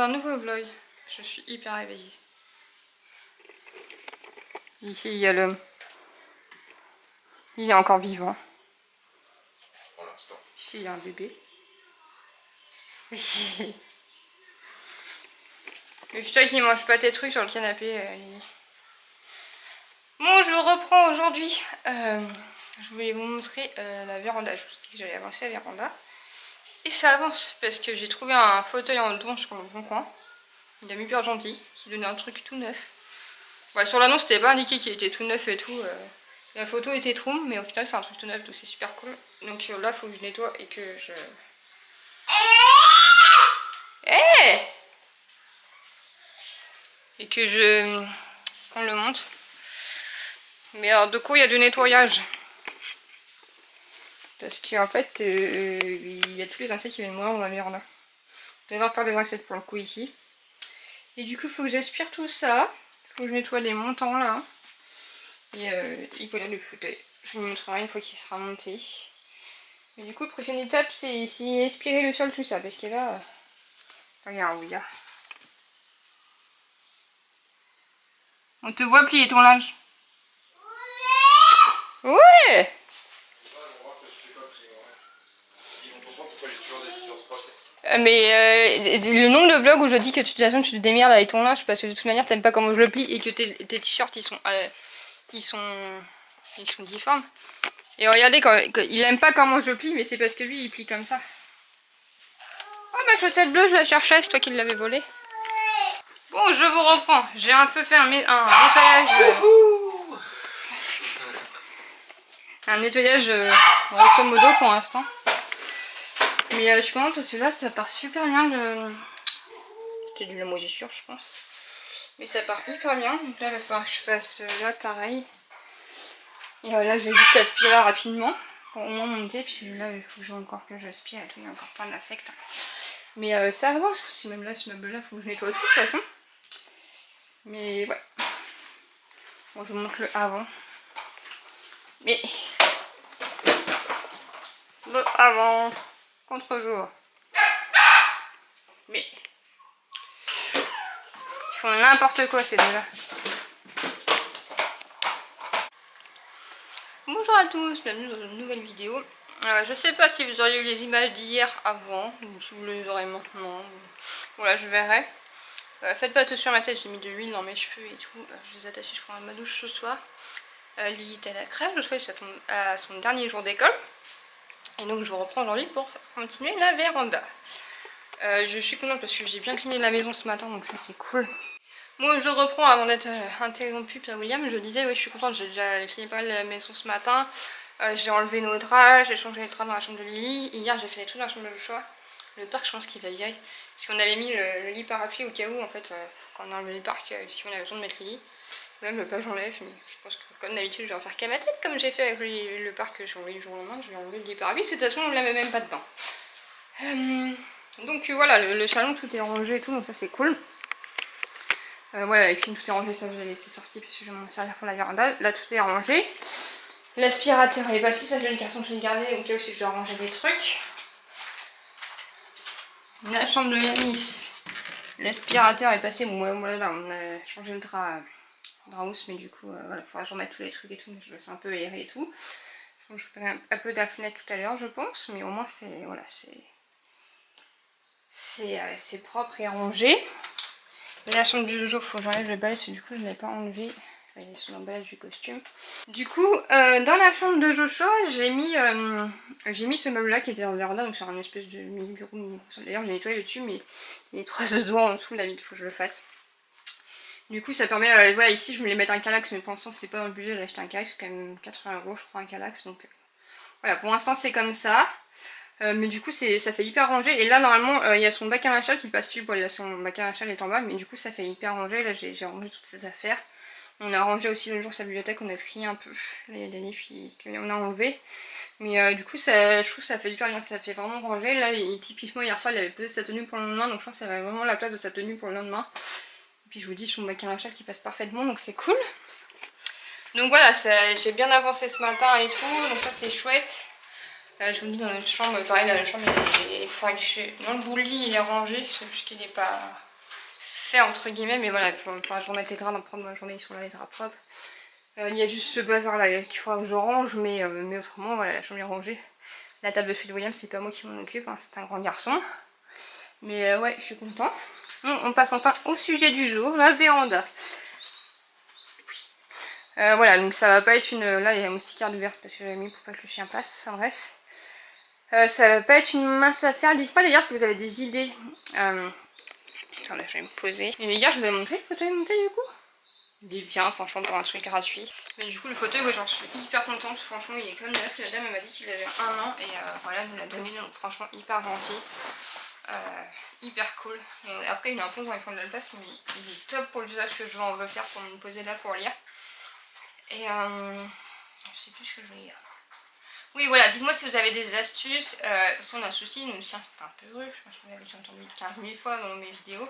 un nouveau vlog. Je suis hyper éveillée. Ici il y a l'homme. Il est encore vivant. Pour l'instant. Ici il y a un bébé. Le chat qui mange pas tes trucs sur le canapé. Bon, je reprends aujourd'hui. Je voulais vous montrer la véranda. Je vous ai dit que j'allais avancer la véranda. Et ça avance parce que j'ai trouvé un fauteuil en don sur le bon coin. Il est hyper gentil, qui donnait un truc tout neuf. Ouais, sur l'annonce, c'était pas indiqué qu'il était tout neuf et tout. La photo était trop, mais au final, c'est un truc tout neuf, donc c'est super cool. Donc là, il faut que je nettoie et que je... Hey, et que je... qu'on le monte. Mais alors, de quoi il y a du nettoyage? Parce qu'en fait, il y a tous les insectes qui viennent mourir dans la véranda. Il va y avoir peur des insectes pour le coup ici. Et du coup, il faut que j'aspire tout ça. Il faut que je nettoie les montants là. Et voilà le fauteuil. Je vous montrerai une fois qu'il sera monté. Mais du coup, la prochaine étape, c'est aspirer le sol, tout ça. Parce que là, regarde où il y a. On te voit plier ton linge. Ouais. Mais le nombre de vlogs où je dis que de toute façon tu te démerdes avec ton linge parce que de toute manière t'aimes pas comment je le plie et que tes t-shirts ils sont difformes. Et regardez, quand il aime pas comment je plie, mais c'est parce que lui il plie comme ça. Oh, ma chaussette bleue, je la cherchais, c'est toi qui l'avais volée. Bon, je vous reprends. J'ai un peu fait un nettoyage. Un nettoyage grosso modo pour l'instant. Mais je suis contente parce que là ça part super bien. C'était de la moisissure, je pense. Mais ça part hyper bien. Donc là il va falloir que je fasse là pareil. Et là j'ai juste aspiré rapidement pour au moins monter. Puis là il faut que j'ai encore que j'aspire et tout. Il y a encore plein d'insectes. Mais ça avance. Si même là ce meuble là il faut que je nettoie tout de toute façon. Mais ouais. Bon, je vous montre le avant. Mais le avant contre-jour. Mais ils font n'importe quoi ces deux-là. Bonjour à tous, bienvenue dans une nouvelle vidéo. Je sais pas si vous auriez eu les images d'hier avant, ou si vous les aurez maintenant. Voilà, je verrai. Faites pas attention à ma tête, j'ai mis de l'huile dans mes cheveux et tout. Je les attache, je prends ma douche ce soir. Lily est à la crèche, je souhaite ça tombe à son dernier jour d'école. Et donc je vous reprends aujourd'hui pour continuer la véranda. Je suis contente parce que j'ai bien cleané la maison ce matin, donc ça c'est cool. Moi je reprends avant d'être interrompue par William. Je disais, oui, je suis contente, j'ai déjà cleané pas mal la maison ce matin. J'ai enlevé nos draps, j'ai changé les draps dans la chambre de Lily. Hier j'ai fait des trucs dans la chambre de Joshua. Le parc, je pense qu'il va virer. Parce qu'on avait mis le lit parapluie au cas où, en fait, quand on a enlevé le parc, si on avait besoin de mettre le lit. Même le pas j'enlève, mais je pense que comme d'habitude je vais en faire qu'à ma tête, comme j'ai fait avec le parc que j'ai enlevé le jour au lendemain. Je vais enlever le lit parapluie, parce que de toute façon on ne l'avait même pas dedans. Donc voilà, le salon tout est rangé et tout, donc ça c'est cool. Voilà, avec tout est rangé, ça je vais laisser sortir parce que je vais m'en servir pour la véranda. Là tout est rangé. L'aspirateur est passé, ça j'ai le carton que je vais garder au cas où si je dois ranger des trucs. La chambre de Yamis, l'aspirateur est passé. Bon, voilà, on a changé le drap housse, mais du coup, voilà, il faudra que je remette tous les trucs et tout. Je laisse un peu aérer et tout. Je ferai un peu de la fenêtre tout à l'heure, je pense, mais au moins c'est voilà, c'est propre et rangé. Et la chambre du Jojo, il faut que j'enlève le balai, parce que du coup, je ne l'ai pas enlevé. Il est sur l'emballage du costume. Du coup, dans la chambre de Joshua, j'ai mis ce meuble-là qui était dans le véranda, donc c'est un espèce de mini bureau, mini console. D'ailleurs, j'ai nettoyé le dessus, mais il y a 3 doigts en dessous, la vide, faut que je le fasse. Du coup, ça permet, voilà, ici, je voulais mettre un Kallax, mais pour l'instant, c'est pas dans le budget d'acheter un Kallax, c'est quand même 80 €, je crois, un Kallax, donc voilà, pour l'instant, c'est comme ça. Mais du coup ça fait hyper rangé. Et là normalement il y a son bac à linge qui passe dessus. Son bac à linge est en bas, mais du coup ça fait hyper rangé. Là j'ai rangé toutes ses affaires. On a rangé aussi le jour sa bibliothèque, on a trié un peu les livres qu'on a enlevés. Mais du coup je trouve que ça fait hyper bien, ça fait vraiment rangé. Là typiquement hier soir il avait posé sa tenue pour le lendemain, donc je pense que ça avait vraiment la place de sa tenue pour le lendemain. Et puis je vous dis son bac à linge qui passe parfaitement, donc c'est cool. Donc voilà, j'ai bien avancé ce matin et tout, donc ça c'est chouette. Je vous dis dans notre chambre, pareil dans notre chambre, il faudrait que dans le bout de lit il est rangé, c'est juste qu'il n'est pas fait entre guillemets, mais voilà, il faudra que je remette les draps dans la journée, ils sont là les draps propres. Il y a juste ce bazar là qu'il faudra que je range, mais autrement voilà, la chambre est rangée. La table de suite William, c'est pas moi qui m'en occupe, hein, c'est un grand garçon. Mais ouais, je suis contente. Bon, on passe enfin au sujet du jour, la véranda. Voilà, donc ça va pas être une... Là, il y a la moustiquaire ouverte parce que j'avais mis pour pas que le chien passe, en bref. Ça va pas être une mince affaire. Dites-moi d'ailleurs si vous avez des idées. Attends, là, je vais me poser. Et les gars, je vous ai montré le fauteuil monté du coup. Il est bien, franchement, pour un truc gratuit. Mais du coup, le fauteuil, ouais, j'en suis hyper contente. Franchement, il est comme neuf. La dame, elle m'a dit qu'il avait 1 an. Et voilà, elle me l'a donné. Donc, franchement, hyper gentil. Hyper cool. Et après, il est un peu quand il prend de la place. Mais il est top pour l'usage que je veux faire pour me poser là pour lire. Et je sais plus ce que je voulais dire. Oui, voilà, dites-moi si vous avez des astuces. Si on a un souci, nous, le chien, c'est un peu rude. Je pense que vous l'avez déjà entendu 15 000 fois dans mes vidéos.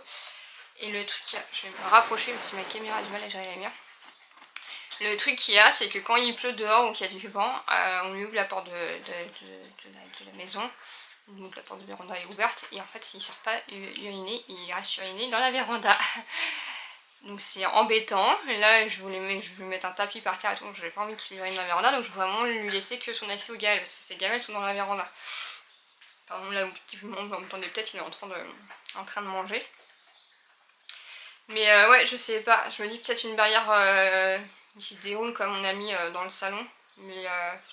Et le truc, je vais me rapprocher parce que ma caméra a du mal à gérer la lumière. Le truc qu'il y a, c'est que quand il pleut dehors ou qu'il y a du vent, on lui ouvre la porte de la maison. Donc la porte de véranda est ouverte. Et en fait, s'il ne sort pas uriner, il reste uriné dans la véranda. Donc c'est embêtant. Et là, je voulais mettre un tapis par terre et tout. Je n'avais pas envie qu'il urine dans la véranda. Donc je veux vraiment lui laisser que son accès aux gamelles. Parce que ces gamelles sont dans la véranda. Par exemple, là où vous m'entendez peut-être, il est en train de manger. Mais ouais, je sais pas. Je me dis peut-être une barrière qui se déroule comme on a mis dans le salon. Mais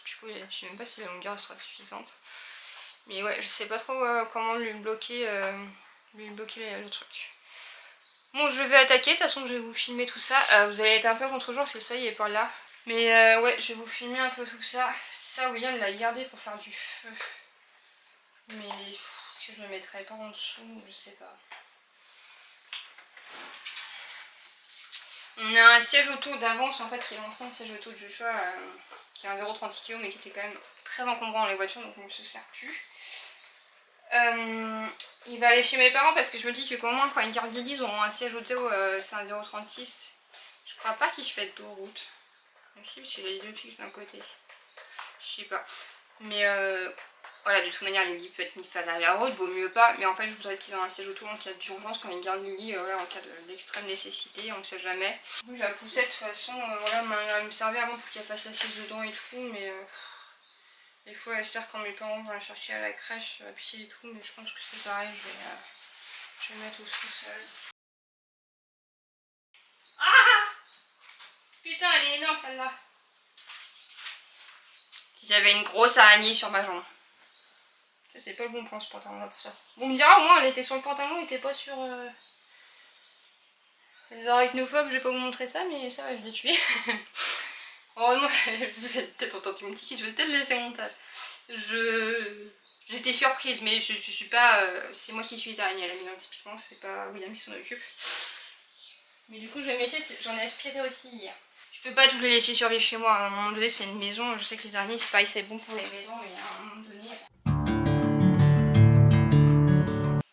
du coup, je sais même pas si la longueur sera suffisante. Mais ouais, je sais pas trop comment lui bloquer le truc. Bon, je vais attaquer, de toute façon je vais vous filmer tout ça. Vous allez être un peu contre-jour parce que ça il est pas là. Mais ouais, je vais vous filmer un peu tout ça. Ça, William l'a gardé pour faire du feu. Mais est-ce que je le mettrai pas en dessous? Je sais pas. On a un siège auto d'avance en fait qui est l'ancien siège auto de Joshua qui est un 0,36 kg mais qui était quand même très encombrant dans les voitures donc on ne se sert plus. Il va aller chez mes parents parce que je me dis que qu'au moins quand ils gardent Lily ils auront un siège auto, c'est un 0,36. Je crois pas qu'il fait d'autoroute. Mais si, parce qu'il a les deux fixes d'un côté. Je sais pas. Mais voilà, de toute manière Lily peut être mise à la route, vaut mieux pas. Mais en fait je voudrais qu'ils aient un siège auto en cas d'urgence quand ils gardent Lily, voilà, en cas d'extrême nécessité, on ne sait jamais. Oui, la poussette de toute façon, voilà, elle me servait avant pour qu'elle fasse la sieste dedans et tout, mais... Des fois elle sert quand mes parents vont la chercher à la crèche à pied et tout, mais je pense que c'est pareil, je vais mettre au sous-sol. Ah! Putain, elle est énorme celle-là. Si j'avais une grosse araignée sur ma jambe. Ça c'est pas le bon plan ce pantalon là pour ça. Bon, on me dira au moins elle était sur le pantalon, elle était pas sur... Les arachnophobes, je vais pas vous montrer ça, mais ça va, je l'ai tué. Oh non, vous avez peut-être entendu mon ticket, je vais peut-être laisser au montage. J'étais surprise, mais je suis pas... c'est moi qui suis les araignées à la maison, typiquement, c'est pas William qui s'en occupe. Mais du coup, je vais mettre, j'en ai aspiré aussi hier. Je peux pas tous les laisser survivre chez moi, à un moment donné c'est une maison, je sais que les araignées c'est pareil, c'est bon pour les maisons, mais à un moment donné...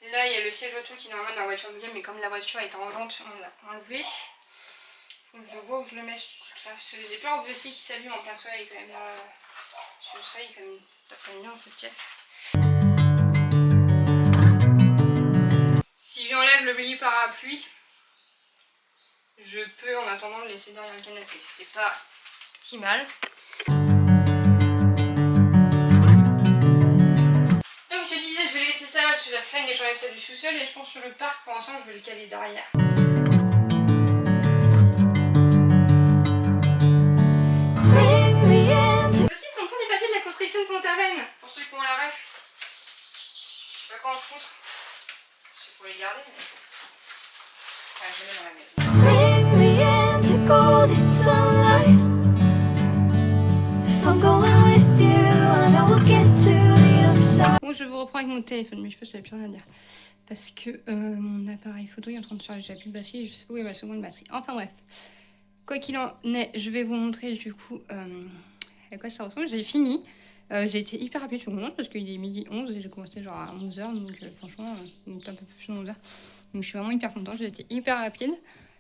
Et là, il y a le siège auto qui est normal dans la voiture de William, mais comme la voiture est en vente, on l'a enlevé. Je vois où je le mets ce truc-là. J'ai peur aussi qu'il s'allume en plein soleil quand même. Sur le soleil, quand même, d'après bien dans cette pièce. Si j'enlève le lit parapluie, je peux en attendant le laisser derrière le canapé. C'est pas optimal. Donc je disais, je vais laisser ça là parce que la flemme d'échanger ça du sous-sol et je pense que le parc pour l'instant je vais le caler derrière. Aussi, ils sont tous les papiers de la construction de Pont-Aven, pour ceux qui ont la ref. Je sais pas quand le foutre. Il faut les garder, mais... Enfin, je les mets dans la maison. Bring me into golden sunlight. If I'm going with you, I know we'll get to the other side. Bon, je vous reprends avec mon téléphone, mes cheveux, ça n'a plus rien à dire. Parce que mon appareil photo est en train de charger, j'ai plus de batterie, je sais pas où est ma seconde batterie. Enfin bref. Quoi qu'il en est, je vais vous montrer du coup à quoi ça ressemble. J'ai fini. J'ai été hyper rapide, je suis contente parce qu'il est midi 11 et j'ai commencé genre à 11h. Donc franchement, un peu plus de 11h. Donc je suis vraiment hyper contente, j'ai été hyper rapide.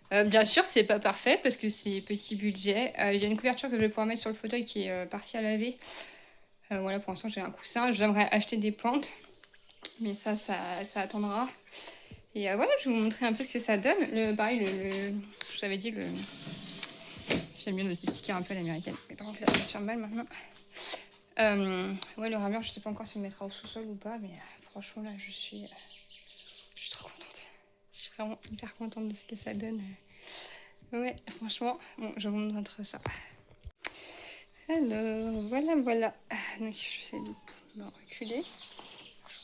Bien sûr, c'est pas parfait parce que c'est petit budget. J'ai une couverture que je vais pouvoir mettre sur le fauteuil qui est partie à laver. Voilà, pour l'instant j'ai un coussin. J'aimerais acheter des plantes. Mais ça attendra. Et voilà, je vais vous montrer un peu ce que ça donne. Pareil, je vous avais dit, j'aime bien le sticker un peu à l'américaine. Mais par contre, là, ça se fait mal maintenant. Ouais, le rameur, je sais pas encore s'il me mettra au sous-sol ou pas, mais franchement, là, je suis trop contente. Je suis vraiment hyper contente de ce que ça donne. Ouais, franchement, bon, je vous montre ça. Alors, voilà. Donc, j'essaie de me reculer.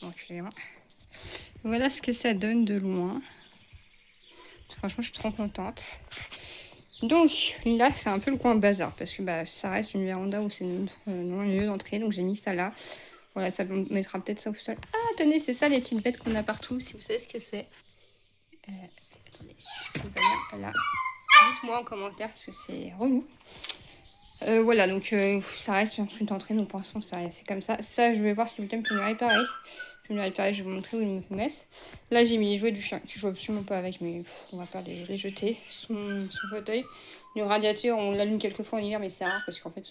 Je vais reculer, hein. Voilà ce que ça donne de loin. Franchement, je suis trop contente. Donc, là, c'est un peu le coin bazar, parce que ça reste une véranda où c'est notre lieu d'entrée, donc j'ai mis ça là. Voilà, ça mettra peut-être ça au sol. Ah, tenez, c'est ça les petites bêtes qu'on a partout, si vous savez ce que c'est. Attendez, je peux pas dire, là. Dites-moi en commentaire, parce que c'est relou. Voilà, donc ça reste une entrée, donc pour l'instant c'est comme ça. Ça, je vais voir si William peut me réparer. Je vais me réparer, je vais vous montrer où il me mettre. Là, j'ai mis les jouets du chien, qui joue absolument pas avec, mais on va pas les jeter. Son fauteuil. Le radiateur, on l'allume quelques fois en hiver, mais c'est rare parce qu'en fait,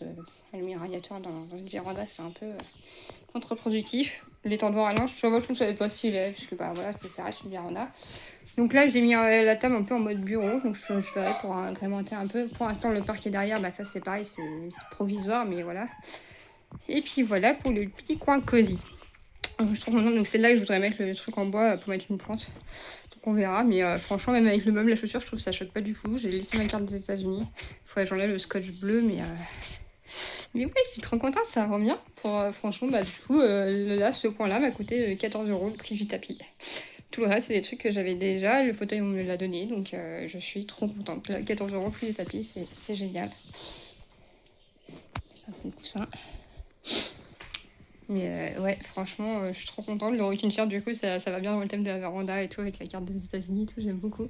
allumer un radiateur dans une véranda, c'est un peu contre-productif. L'étendoir à linge, je trouve que ça va pas stylé, puisque voilà, ça reste une véranda. Donc là, j'ai mis la table un peu en mode bureau, donc je ferai pour agrémenter un peu. Pour l'instant, le parquet derrière, ça c'est pareil, c'est provisoire, mais voilà. Et puis voilà pour le petit coin cosy. Donc, je trouve maintenant, donc c'est là que je voudrais mettre le truc en bois pour mettre une plante. Donc on verra, mais franchement, même avec le meuble, la chaussure, je trouve que ça choque pas du tout. J'ai laissé ma carte des États-Unis. Il faudrait que j'enlève le scotch bleu, mais ouais, je suis trop contente, ça rend bien. Franchement, du coup, là, ce coin-là m'a coûté 14 € le prix du tapis. Tout le reste, c'est des trucs que j'avais déjà. Le fauteuil, on me l'a donné, donc je suis trop contente. 14 € plus du tapis, c'est génial. C'est un peu le coussin. Mais ouais, franchement, je suis trop contente. Le rocking chair, du coup, ça va bien dans le thème de la véranda et tout, avec la carte des États-Unis et tout, j'aime beaucoup.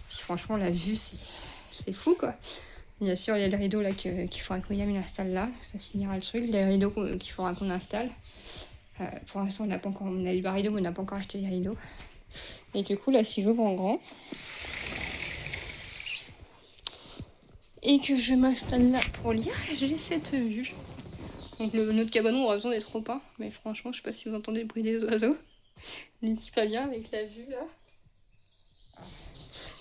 Puis franchement, la vue, c'est fou, quoi. Bien sûr, il y a le rideau là qu'il faudra que William installe là. Ça finira le truc. Les rideaux qu'il faudra qu'on installe. Pour l'instant, on n'a pas encore. On a eu le rideau, mais on n'a pas encore acheté les rideaux. Et du coup, là, si j'ouvre en grand et que je m'installe là pour lire, j'ai cette vue. Donc, notre cabanon aura besoin d'être repeint. Mais franchement, je sais pas si vous entendez le bruit des oiseaux. On n'est pas bien avec la vue là.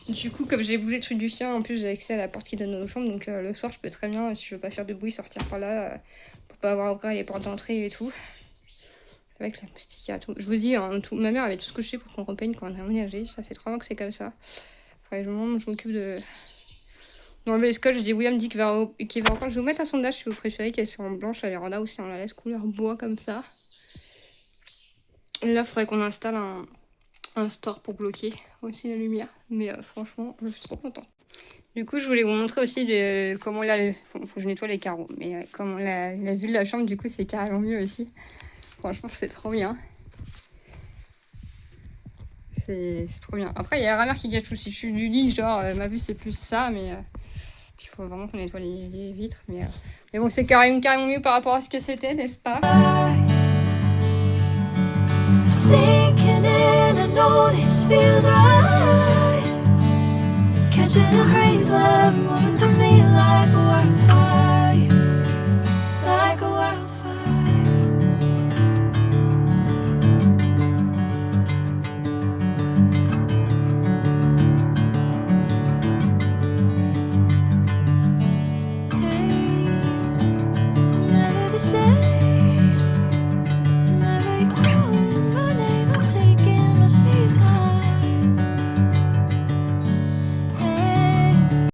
Du coup, comme j'ai bougé le truc du chien, en plus j'ai accès à la porte qui donne aux chambres. Donc, le soir, je peux très bien, si je veux pas faire de bruit, sortir par là pour pas avoir à ouvrir les portes d'entrée et tout. Avec la moustiquaire, tout. Je vous dis, hein, ma mère avait tout couché pour qu'on repeigne quand on a emménagé. Ça fait 3 ans que c'est comme ça. Faudrait que je m'occupe d'enlever le scotch. Je dis, William dit qu'il va encore. Je vais vous mettre un sondage si vous préférez qu'elle soit en blanche à véranda ou si on la laisse couleur bois comme ça. Là, il faudrait qu'on installe un store pour bloquer aussi la lumière. Mais franchement, je suis trop contente. Du coup, je voulais vous montrer aussi comment faut que je nettoie les carreaux. Mais comment la vue de la chambre, du coup, c'est carrément mieux aussi. Franchement, c'est trop bien. C'est trop bien. Après, il y a la rameur qui gâche aussi. Je suis du lit, genre, ma vue, c'est plus ça, mais il faut vraiment qu'on nettoie les vitres. Mais bon, c'est carrément mieux par rapport à ce que c'était, n'est-ce pas? Sinking in, I know this feels right. Catching a crazy love, moving through me like a wildfire.